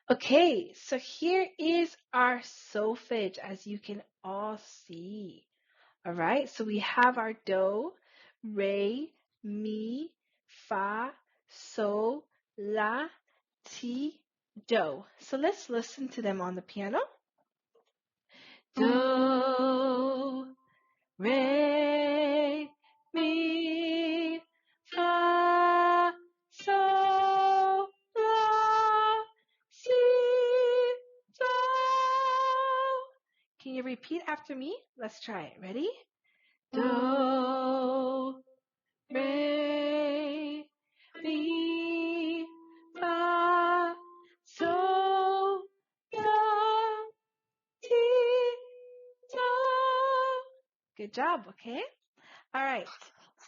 Okay, so here is our solfege, as you can all see. All right, so we have our do, re, mi, fa, sol, la, ti, do. So let's listen to them on the piano. Do, re, mi, fa, sol, la, si, do. Can you repeat after me? Let's try it. Ready? Do, re, mi, fa, sol, la, ti, do. Good job, okay? All right.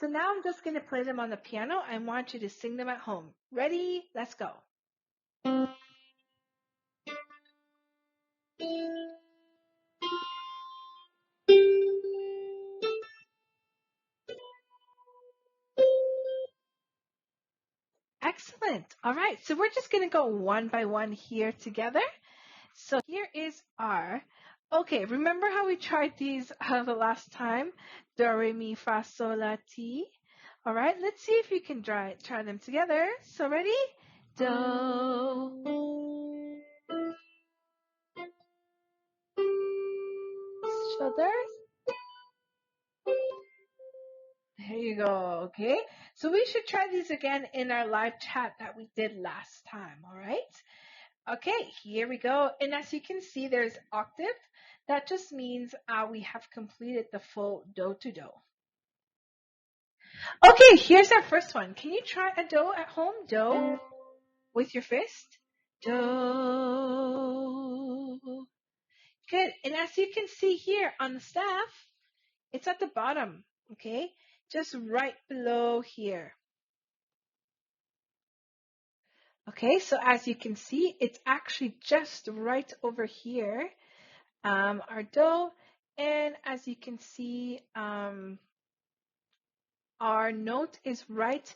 So now I'm just going to play them on the piano. I want you to sing them at home. Ready? Let's go. Excellent. All right. So we're just going to go one by one here together. So here is our, okay, remember how we tried these the last time? Do, re, mi, fa, sol, la, ti. All right, let's see if you can try them together. So ready? Do. Shoulders. There you go, okay? So we should try these again in our live chat that we did last time, all right? Okay, here we go. And as you can see, there's octave. That just means we have completed the full do to do. Okay, here's our first one. Can you try a do at home? Do with your fist. Do. Good. And as you can see here on the staff, it's at the bottom, okay? Just right below here. Okay, so as you can see, it's actually just right over here, our do. And as you can see, our note is right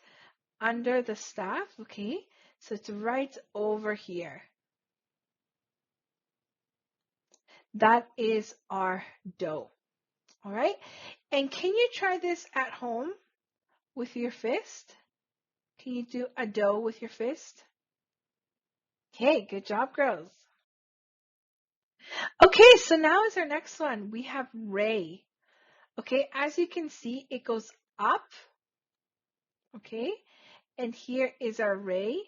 under the staff, okay? So it's right over here. That is our do. All right. And can you try this at home with your fist? Can you do a do with your fist? Okay, good job, girls. Okay, so now is our next one. We have re. Okay, as you can see, it goes up. Okay, and here is our re,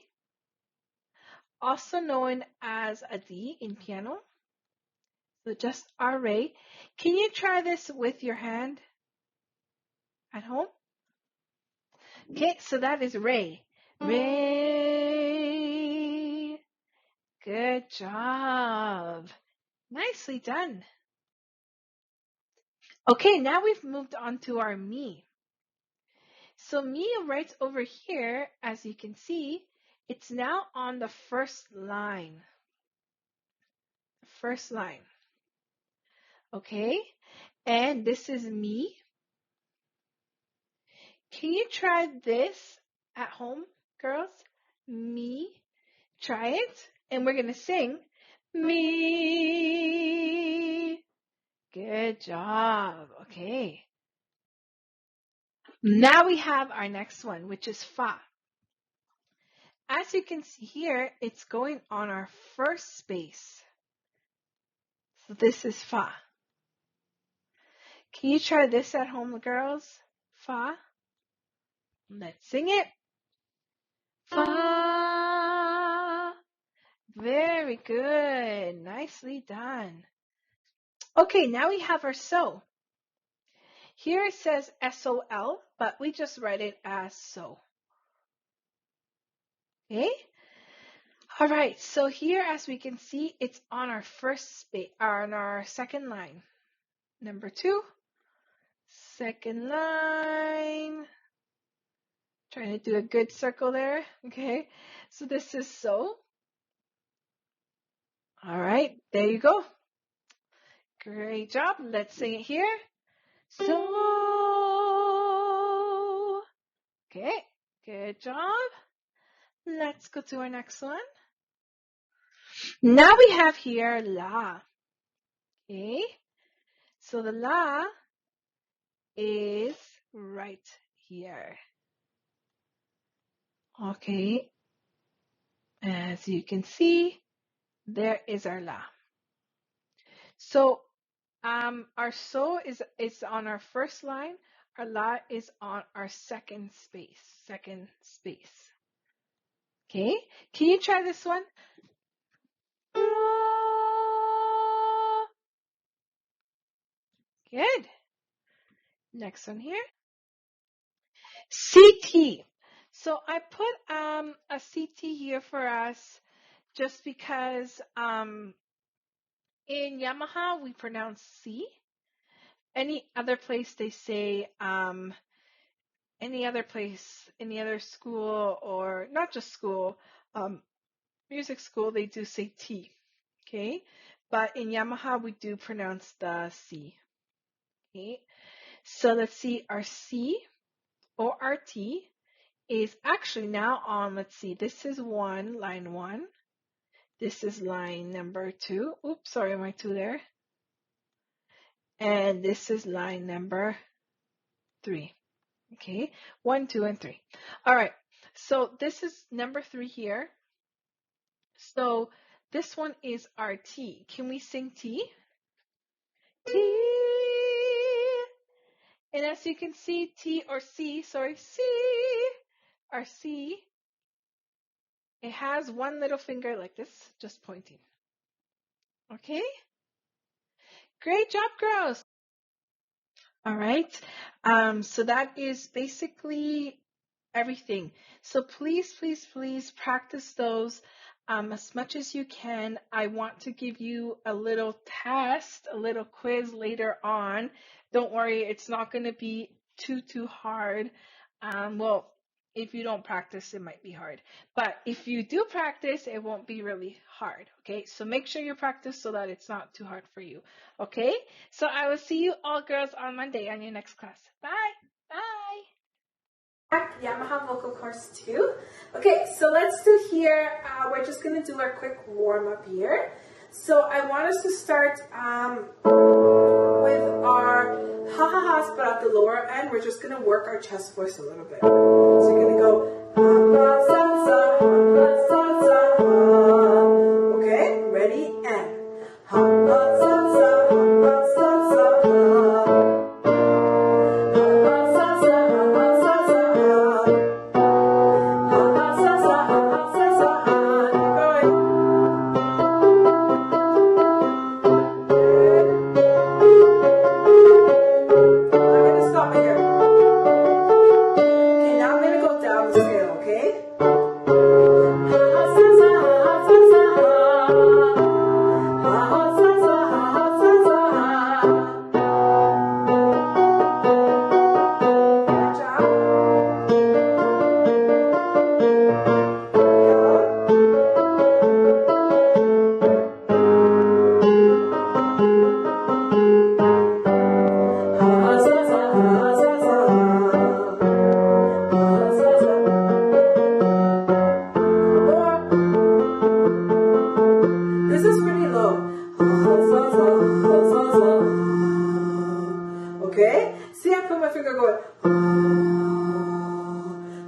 also known as a D in piano. So just our re. Can you try this with your hand at home? Okay, so that is re. Re. Good job. Nicely done. Okay, now we've moved on to our mi. So mi right over here, as you can see, it's now on the first line. First line. Okay, and this is mi. Can you try this at home, girls? Mi. Try it, and we're going to sing mi. Good job. Okay. Now we have our next one, which is fa. As you can see here, it's going on our first space. So this is fa. Can you try this at home, girls? Fa. Let's sing it. Fa. Very good. Nicely done. Okay, now we have our so. Here it says S-O-L, but we just write it as so. Okay? All right, so here as we can see, it's on our first space, on our second line. Number 2, second line. Trying to do a good circle there. Okay, so this is so. All right, there you go. Great job. Let's sing it here. So. Okay, good job. Let's go to our next one. Now we have here la. Okay, so the la is right here. Okay, as you can see, there is our la. So our so is on our first line. Our la is on our second space. Okay, can you try this one? Good. Next one here. CT. So I put a CT here for us just because in Yamaha we pronounce C. Any other place they say any other school, or not just school, music school, they do say T. Okay, but in Yamaha we do pronounce the C. Okay, so let's see, our C or our T is actually now on, let's see, this is line 1. This is line number 2. Oops, sorry, my 2 there. And this is line number 3. Okay, 1, 2, and 3. All right, so this is number 3 here. So this one is our T. Can we sing T? T. And as you can see, C, our C, it has one little finger like this, just pointing. Okay? Great job, girls. All right. So that is basically everything. So please practice those as much as you can. I want to give you a little test, a little quiz later on. Don't worry, it's not going to be too hard. Well, if you don't practice, it might be hard. But if you do practice, it won't be really hard. Okay, so make sure you practice so that it's not too hard for you. Okay, so I will see you all girls on Monday on your next class. Bye. Yamaha vocal course 2. Okay, so let's do here, we're just going to do our quick warm-up here. So I want us to start with our ha-ha-has, but at the lower end, we're just going to work our chest voice a little bit. So you're going to go ha-ha-sa-sa, ha-ha-sa-sa, ha. Okay, ready, and ha-ha-sa-sa, ha-ha-sa-sa, ha. Okay? See, I put my finger going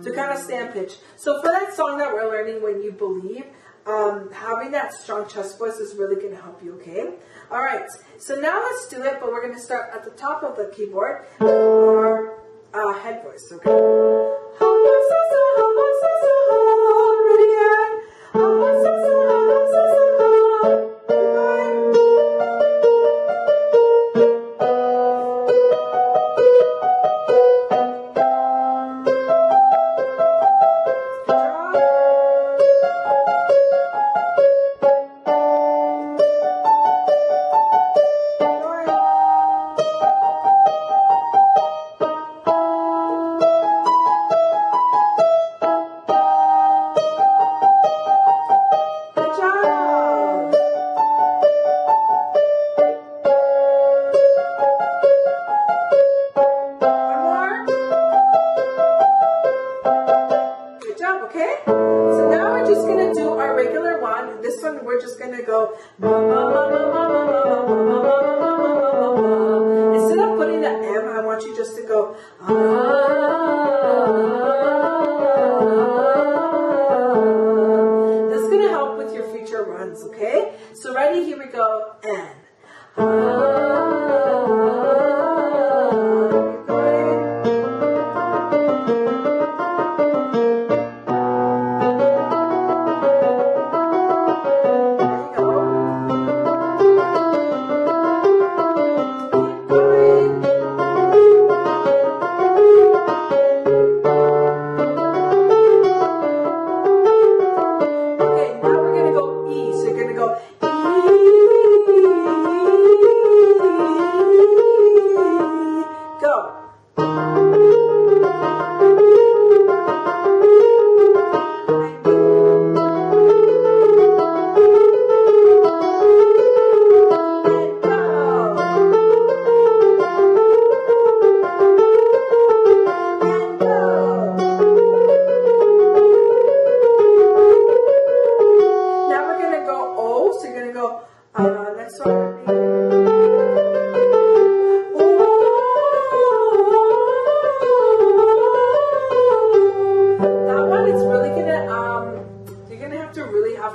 to kind of stay on pitch. So for that song that we're learning, When You Believe, having that strong chest voice is really going to help you, okay? All right, so now let's do it, but we're going to start at the top of the keyboard with our head voice, okay? This one we're just going to go ma, ma, ma, ma, ma, ma, ma, ma, ma, ma, ma. Instead of putting the M, I want you just to go That's going to help with your future runs, okay? So ready? Here we go. And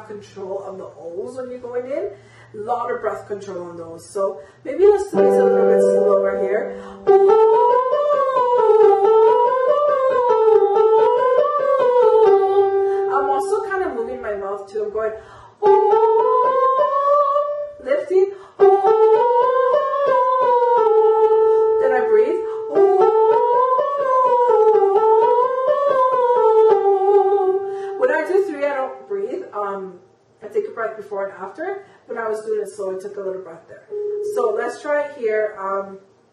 control of the O's when you're going in. A lot of breath control on those. So maybe let's do these a little bit slower here. I'm also kind of moving my mouth too. I'm going lifting. Then I breathe. When I do 3, I don't breathe. I take a breath before and after. When I was doing it slow, I took a little breath there. So let's try it here.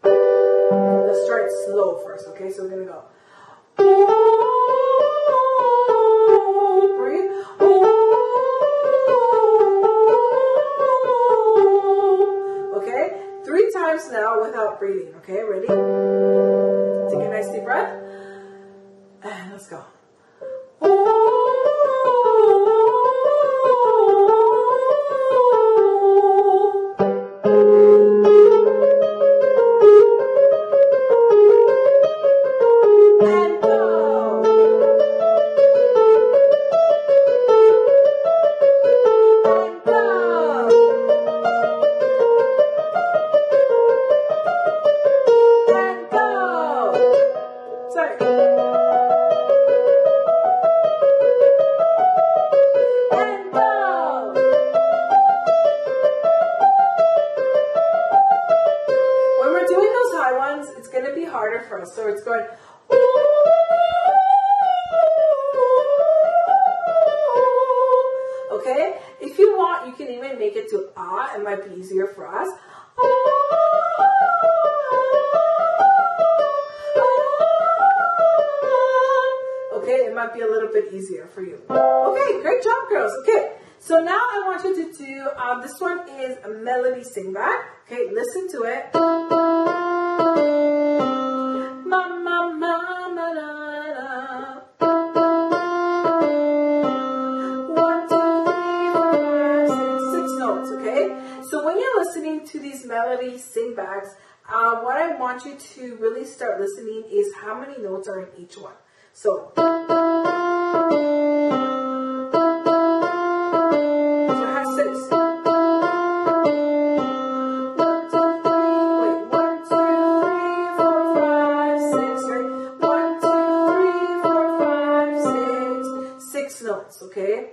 Let's start slow first, okay? So we're going to go. Breathe. Okay? 3 times now without breathing, okay? Ready? Take a nice deep breath. And let's go. For us. So it's going okay. If you want, you can even make it to ah. It might be easier for us. Okay, it might be a little bit easier for you. Okay, great job, girls. Okay, so now I want you to do this one is a melody sing back. Okay, listen to it. To these melody sing backs, what I want you to really start listening is how many notes are in each one. So I have 6. 1, 2, 3, 1, 2, 3, 4, 5, 6, right? 1, 2, 3, 4, 5, 6. 6 notes, okay?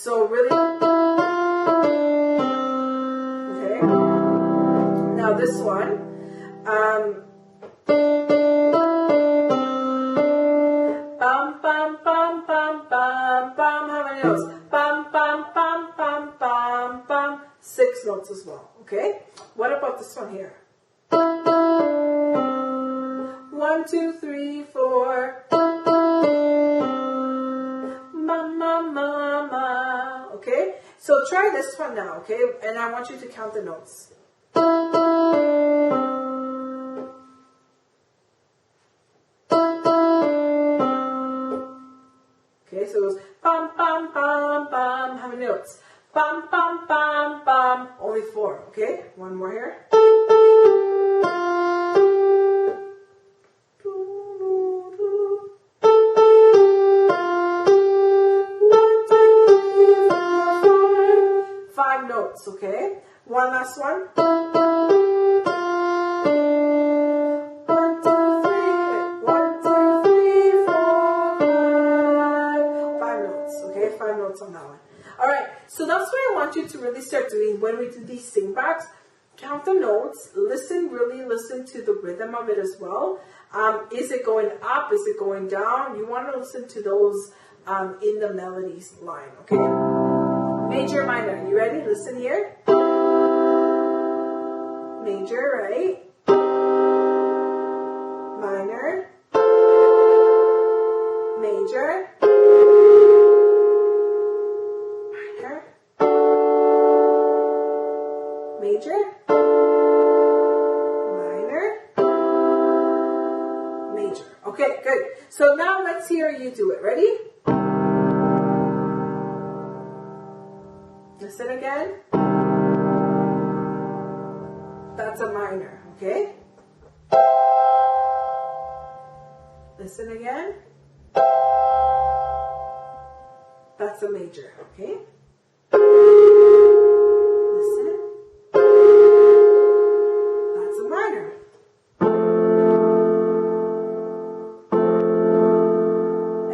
So really. Now this one, bum, bum, bum, bum, bum, bum, how many notes? Bum, bum, bum, bum, bum, bum, 6 notes as well, okay? What about this one here? 1, 2, 3, 4, mama, mama, okay? So try this one now, okay? And I want you to count the notes. Okay, so it goes bum, bum, bum, bum. How many notes? Bam, bam, bam, bam. Only 4, okay? One more here. 5 notes, okay? One last one. 1, 2, 3. 1, 2, 3, 4, 5. 5 notes, okay? 5 notes on that one. All right, so that's what I want you to really start doing when we do these sing backs. Count the notes, really listen to the rhythm of it as well. Is it going up? Is it going down? You want to listen to those in the melodies line, okay? Major, minor. You ready? Listen here. Major, right? Minor. Major. Minor. Major. Minor. Major. Okay, good. So now let's hear you do it. Ready? Listen again. That's a minor, okay? Listen again. That's a major, okay? Listen. That's a minor.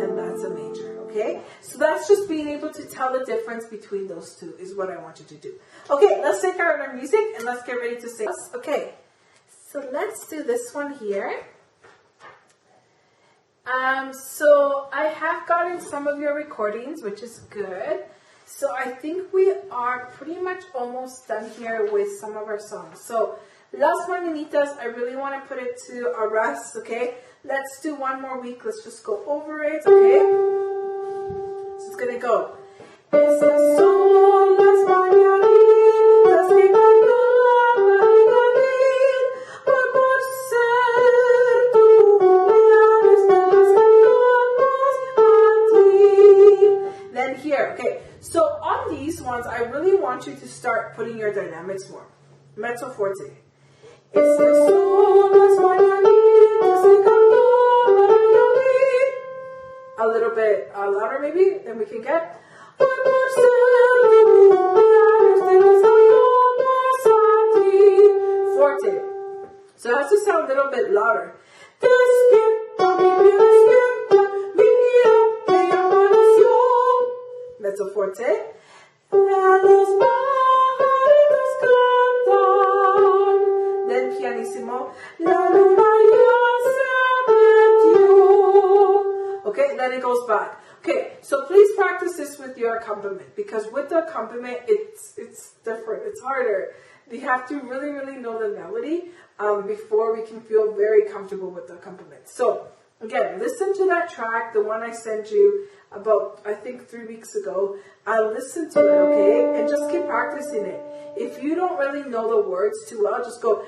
And that's a major, okay? So that's just being able to tell the difference between those two is what I want you to do. Okay, let's take our music and let's get ready to sing. Okay, so let's do this one here. So I have gotten some of your recordings, which is good. So I think we are pretty much almost done here with some of our songs. So Las Mañanitas, I really want to put it to a rest, okay? Let's do one more week. Let's just go over it, okay? So it's going to go. Esas son las mañanitas que cantaba David, hoy por ser tu cumpleaños te las cantamos a ti. Then here, okay, so on these ones, I really want you to start putting your dynamics more. Mezzo forte. Esas son las mañanitas que cantaba David. A little bit louder maybe, then we can get. Forte. So it has to sound a little bit louder. Mezzo forte. Then pianissimo. Okay, then it goes back. Okay, so please practice this with your accompaniment, because with the accompaniment, it's different. It's harder. We have to really know the melody before we can feel very comfortable with the accompaniment. So again, listen to that track, the one I sent you about, I think, 3 weeks ago. Listen to it, okay, and just keep practicing it. If you don't really know the words too well, just go.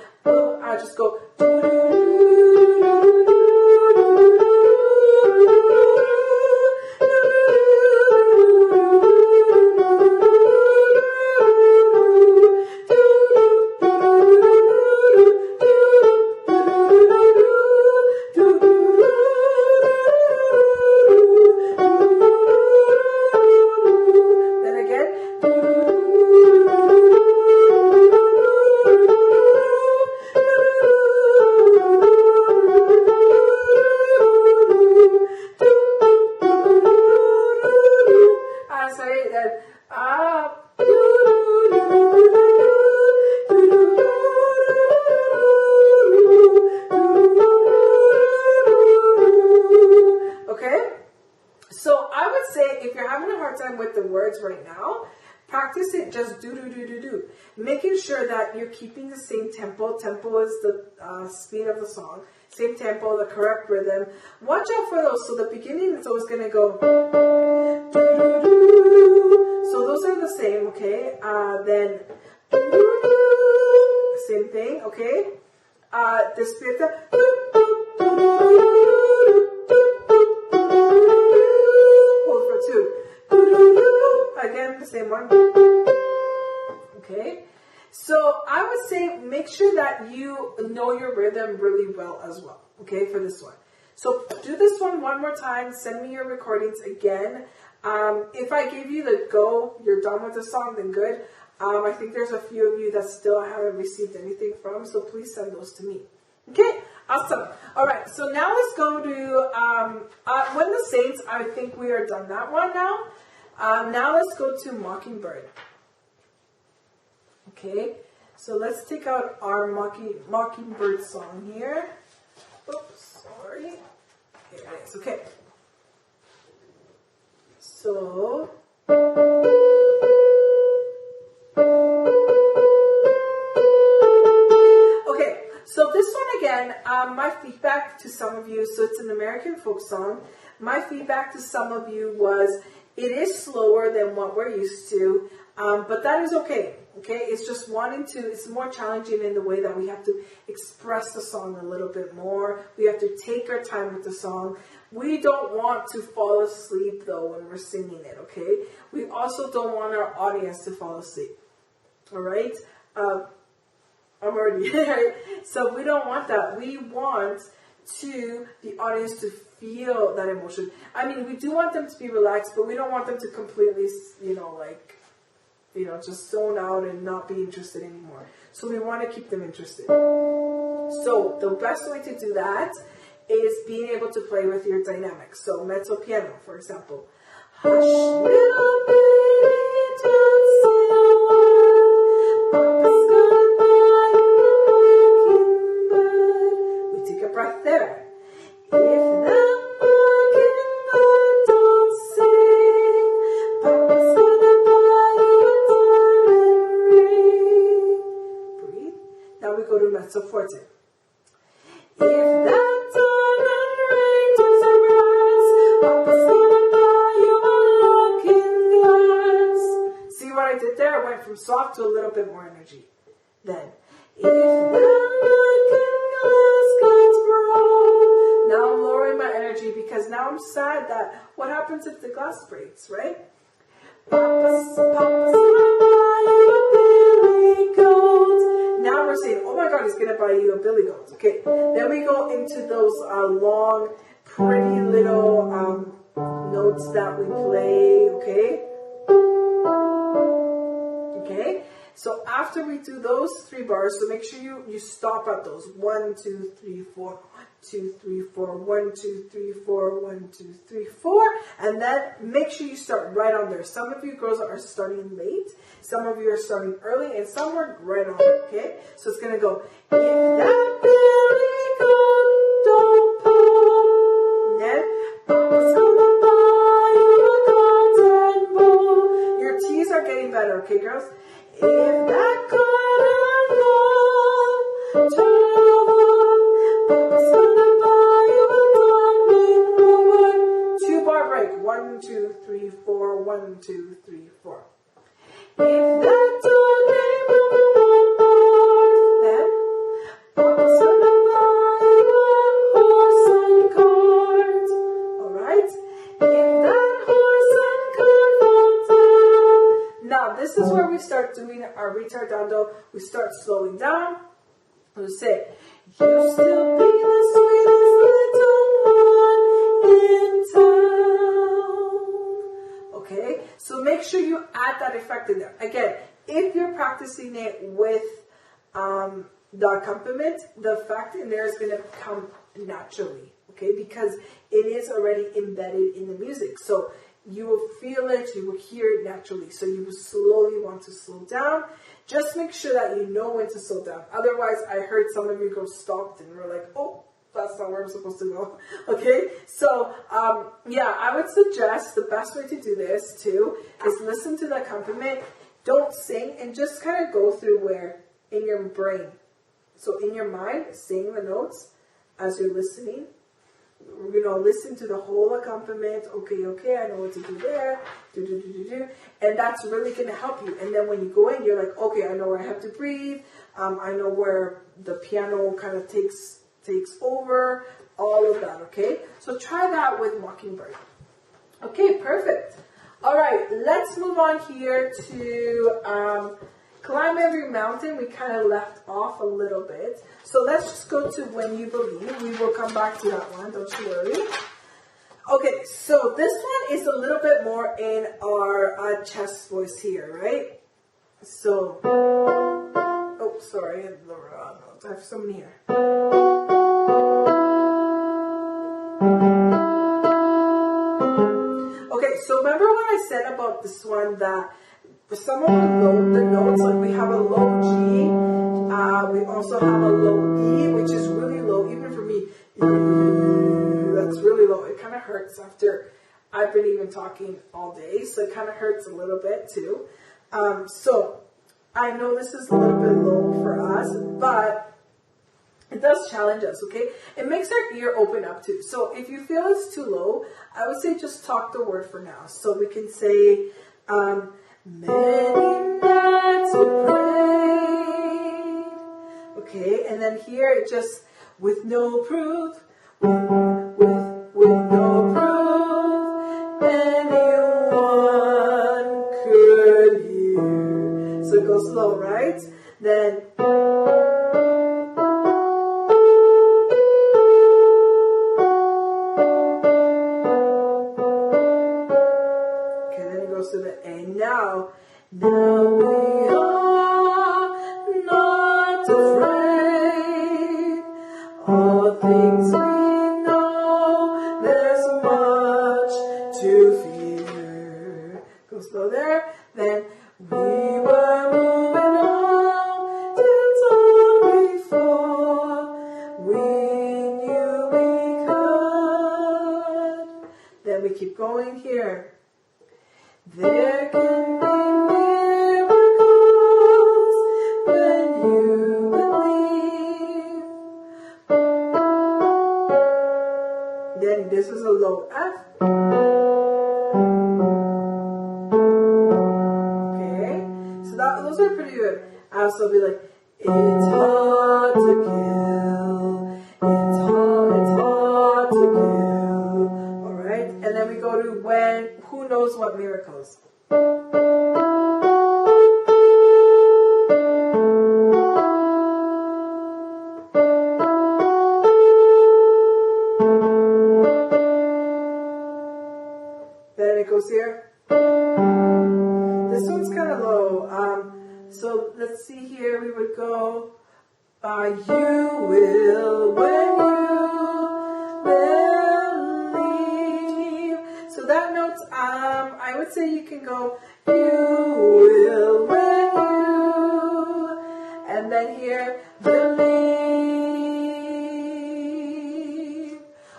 With the words right now, practice it just do. Making sure that you're keeping the same tempo. Tempo is the speed of the song. Same tempo, the correct rhythm. Watch out for those. So the beginning is always going to go. So those are the same, okay? Then same thing, okay? Despierta. Hold for 2. Again, the same one. Okay? So I would say make sure that you know your rhythm really well as well, okay, for this one. So do this one more time. Send me your recordings again. If I give you the go, you're done with the song, then good. I think there's a few of you that still haven't received anything from, so please send those to me. Okay, awesome. All right, so now let's go to When the Saints. I think we are done that one now. Now let's go to Mockingbird. Okay, so let's take out our Mockingbird song here. Oops, sorry. Here it is. Okay. So. Okay, so this one again, my feedback to some of you, so it's an American folk song. My feedback to some of you was, it is slower than what we're used to, but that is okay. Okay, it's just it's more challenging in the way that we have to express the song a little bit more. We have to take our time with the song. We don't want to fall asleep though when we're singing it, okay? We also don't want our audience to fall asleep, all right? I'm already here. So we don't want that. We want the audience to feel that emotion. I mean, we do want them to be relaxed, but we don't want them to completely, just zone out and not be interested anymore. So we want to keep them interested. So the best way to do that is being able to play with your dynamics. So mezzo piano, for example. Hush, little baby, don't say a word. Papa's gonna buy you a mockingbird. We take a breath there. If that mockingbird don't sing, Papa's gonna buy you a diamond ring. Breathe. Now we go to mezzo forte. If that diamond ring doesn't rise, Papa's gonna buy you a looking glass. See what I did there? I went from soft to a little bit more energy. Then, if that looking glass gets broke. Now I'm lowering my energy because now I'm sad that what happens if the glass breaks, right? Papa's gonna buy you a billy goat. Now we're saying, oh my God, he's gonna buy you a billy goat. Okay, then we go into those long, pretty little notes that we play. Okay. So after we do those 3 bars, so make sure you stop at those 1, 2, 3, 4, 1, 2, 3, 4, 1, 2, 3, 4, 1, 2, 3, 4, and then make sure you start right on there. Some of you girls are starting late, some of you are starting early, and some are right on. Okay, so it's gonna go. If that billy goat don't pull, then Papa's gonna buy you a cotton ball. Your T's are getting better, okay, girls? If that cotton ball turn over, Papa's gonna buy you a diamond roller. 2 bar break. 1, 2, 3, 4. 1, 2, 3, 4. If that diamond roller bark, then Papa's gonna buy you a horse and cart. Alright? If that horse and cart falls down. Now, this is where we start doing our retardando. We start slowing down. We say, you still be the sweetest little one in town. Okay? So make sure you add that effect in there. Again, if you're practicing it with the accompaniment, the effect in there is going to come naturally. Okay? Because it is already embedded in the music. So you will feel it, you will hear it naturally. So you will slowly want to slow down. Just make sure that you know when to slow down. Otherwise, I heard some of you go stopped and were like, oh, that's not where I'm supposed to go. Okay? So, yeah, I would suggest the best way to do this, too, is listen to the accompaniment. Don't sing, and just kind of go through where? In your brain. So in your mind, sing the notes as you're listening. Listen to the whole accompaniment. Okay, I know what to do there. Do. And that's really going to help you. And then when you go in, you're like, okay, I know where I have to breathe. I know where the piano kind of takes over. All of that, okay? So try that with Mockingbird. Okay, perfect. All right, let's move on here to Climb every mountain, we kind of left off a little bit. So let's just go to When You Believe. We will come back to that one, don't you worry. Okay, so this one is a little bit more in our chest voice here, right? So, oh, sorry, I have the wrong notes. I have so many here. Okay, so remember when I said about this one that some of the notes, like we have a low G, we also have a low E, which is really low, even for me. That's really low. It kind of hurts after I've been even talking all day, so it kind of hurts a little bit too. So I know this is a little bit low for us, but it does challenge us, okay? It makes our ear open up too. So if you feel it's too low, I would say just talk the word for now. So we can say, many nights we prayed. Okay, and then here it just, with no proof, with no proof, anyone could hear. So it goes slow, right? Then, to the A. Now we are not afraid. All things we know, there's much to fear. Go slow there. Then we were moving on till before we knew we could. Then we keep going here. There can be miracles when you believe. Then this is a low F. Okay, so those are pretty good. I'll also be like, it's hard to kill. It's hard to kill. All right, and then we go to when. Who knows what miracles? Then it goes here. This one's kind of low. So let's see here. We would go, you will when you believe. So that note's, I would say you can go, you will when you, and then here, believe.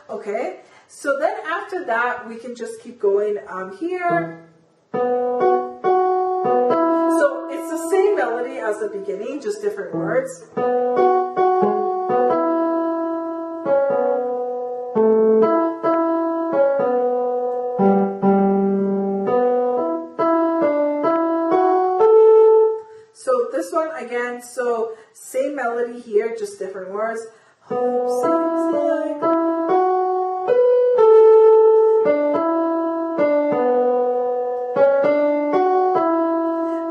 Okay, so then after that, we can just keep going here. So it's the same melody as the beginning, just different words. Again, so same melody here, just different words. Hope seems like.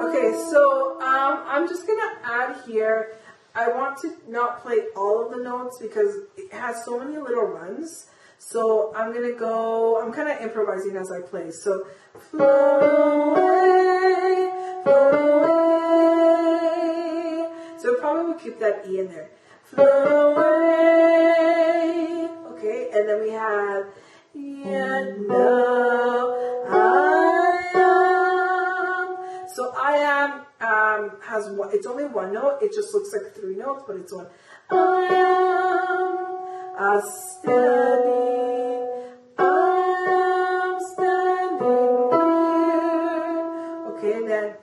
Okay, so I'm just gonna add here. I want to not play all of the notes because it has so many little runs. So I'm gonna go. I'm kind of improvising as I play. So flow away, flow away. So probably we'll keep that E in there. Flow away. Okay, and then we have, yet now I am. So I am has one, it's only one note. It just looks like three notes, but it's one. I am standing. I am standing here. Okay, and then.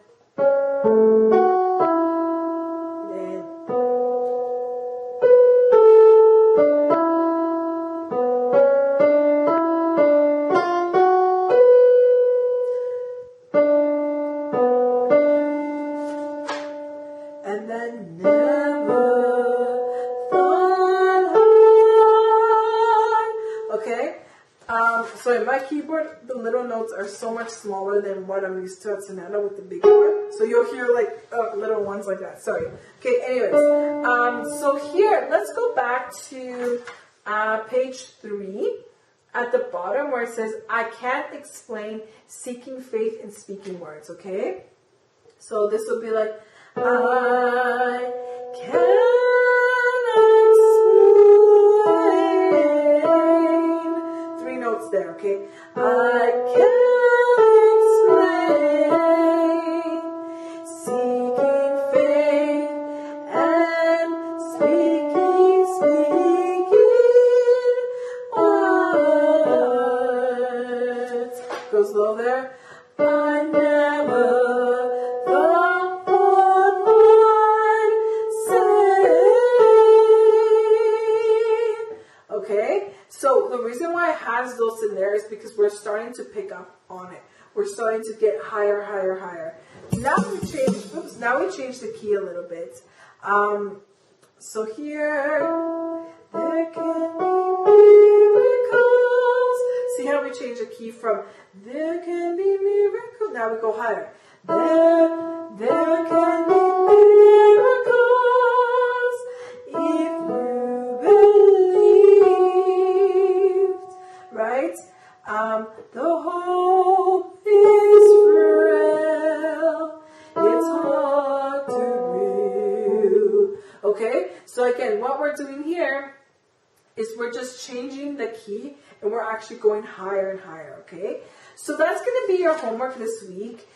remember the little notes are so much smaller than what I'm used to at sonata with the big one. So you'll hear like little ones like that. Sorry. Okay, anyways. So here, let's go back to page 3 at the bottom where it says, I can't explain seeking faith and speaking words, okay? So this will be like, I can't explain. 3 notes there, okay? I can't explain seeking faith and speaking words. Goes low there. I never thought what I'd say. Okay, so the reason why it has those in there is because we're starting to pick up on it. We're starting to get higher, higher, higher. Now we change the key a little bit. So here, there can be miracles. See how we change the key from there can be miracles. Now we go higher. There can be miracles if you believed. Right? The hope is frail. It's hard to real. Okay? So again, what we're doing here is we're just changing the key and we're actually going higher and higher, okay? So that's going to be your homework this week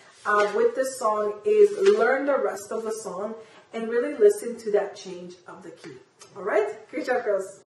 with this song is learn the rest of the song and really listen to that change of the key. All right? Great job, girls.